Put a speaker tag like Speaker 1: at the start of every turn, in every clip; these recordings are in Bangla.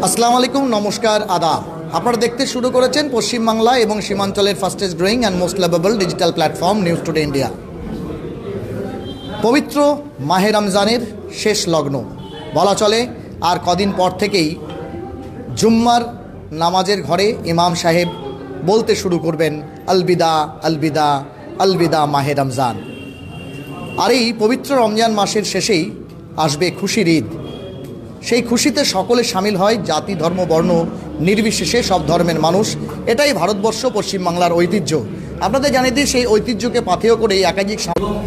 Speaker 1: আসসালামু আলাইকুম, নমস্কার, আদাব। আপনারা দেখতে শুরু করেছেন পশ্চিমবাংলা এবং সীমাঞ্চলের fastest growing and most lovable digital platform news today India. পবিত্র মাহে রমজানের শেষ লগ্ন বলা চলে। আর কদিন পর থেকেই জুম্মার নামাজের ঘরে ইমাম সাহেব বলতে শুরু করবেন আলবিদা আলবিদা আলবিদা মাহে রমজান। আর এই পবিত্র রমজান মাসের শেষেই আসবে খুশির ঈদ। সেই খুশিতে সকলে সামিল হয়, জাতি ধর্ম বর্ণ নির্বিশেষে সব ধর্মের মানুষ। এটাই ভারতবর্ষ, পশ্চিমবাংলার ঐতিহ্য। আপনাদের জানিয়ে দিই, সেই ঐতিহ্যকে পাথেয় করে একাধিক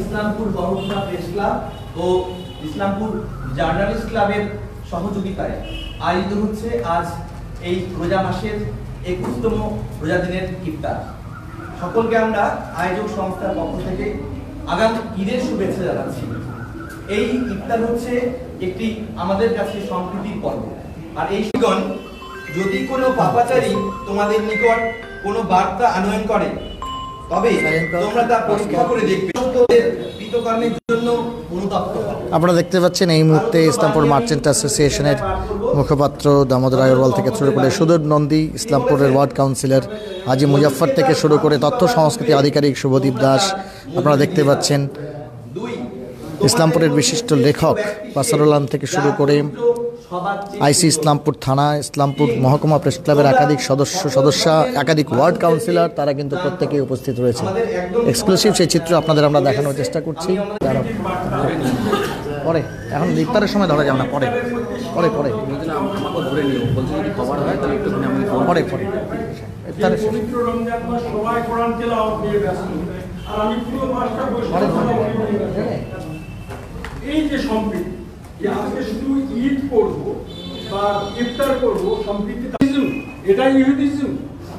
Speaker 2: ইসলামপুর বড়খলা প্রেস ক্লাব ও ইসলামপুর জার্নালিস্ট ক্লাবের সহযোগিতায় আয়োজিত হচ্ছে আজ এই রোজা মাসের 21তম রোজা দিনের ইফতার। সকলকে আমরা আয়োজক সংস্থার পক্ষ থেকে আগামী ঈদের শুভেচ্ছা জানাচ্ছি। এই ইফতার হচ্ছে একটি আমাদের কাছে সম্প্রীতির পর্ব। আর এই সুগণ, যদি কোনো পাপাচারী তোমাদের নিকট কোনো বার্তা আনয়ন করে, তবে তোমরা তা পরীক্ষা করে দেখবে, কৃতকর্মের জন্য অনুতপ্ত হও।
Speaker 1: আপনারা দেখতে পাচ্ছেন এই মুহূর্তে ইসলামপুর মার্চেন্ট অ্যাসোসিয়েশনের মুখপাত্র দামোদর আগরওয়াল থেকে শুরু করে সুদূর নন্দী, ইসলামপুরের ওয়ার্ড কাউন্সিলর হাজি মুজাফফর থেকে শুরু করে তথ্য সংস্কৃতি আধিকারিক শুভদীপ দাস, আপনারা দেখতে পাচ্ছেন ইসলামপুরের বিশিষ্ট লেখক বাসারুল আলম থেকে শুরু করে আইসি ইসলামপুর থানা, ইসলামপুর মহকুমা প্রেস ক্লাবের একাধিক সদস্যা, একাধিক ওয়ার্ড কাউন্সিলর, তারা কিন্তু প্রত্যেকেই উপস্থিত রয়েছে। এক্সক্লুসিভ সেই চিত্র আপনাদের আমরা দেখানোর চেষ্টা করছি। পরে এখন ইফতারের সময় ধরা যাবে না, পরে পরে পরে পরে পরে ইফতারের
Speaker 3: এই যে সম্প্রীতি, আজকে শুধু ঈদ করবো বা ইফতার করবো, সম্প্রীতি এটাই ইহুদিজম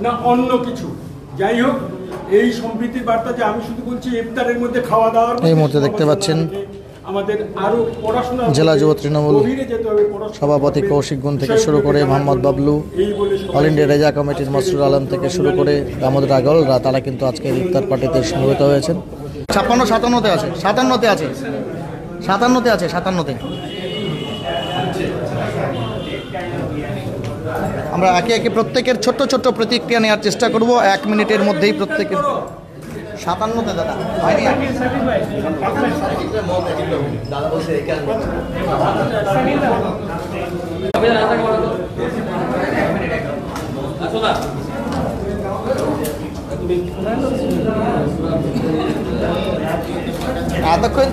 Speaker 3: না অন্য কিছু? যাই হোক, এই সম্প্রীতির বার্তা যে আমি শুধু বলছি ইফতারের মধ্যে খাওয়া দাওয়ার।
Speaker 1: এই মুহূর্তে দেখতে পাচ্ছেন
Speaker 3: আমাদের আরো পড়াশোনা,
Speaker 1: জেলা যুব তৃণমূল সভাপতি কৌশিক গুণ থেকে শুরু করে মোহাম্মদ বাবলু, অল ইন্ডিয়া রেজা কমিটির মসরুর আলম থেকে শুরু করে দামোদর আগরওয়ালরা, তারা কিন্তু আজকে ইফতার পার্টিতে সমবেত হয়েছেন। 56-57-তে আছে, 57-তে আছে, 57-তে আছে, 57-তে। আমরা একে একে প্রত্যেকের ছোট্ট ছোট্ট প্রতিক্রিয়া নেওয়ার চেষ্টা করব 1 মিনিটের মধ্যেই। প্রত্যেকের 57-তে দাদা হয়নি। এতক্ষণ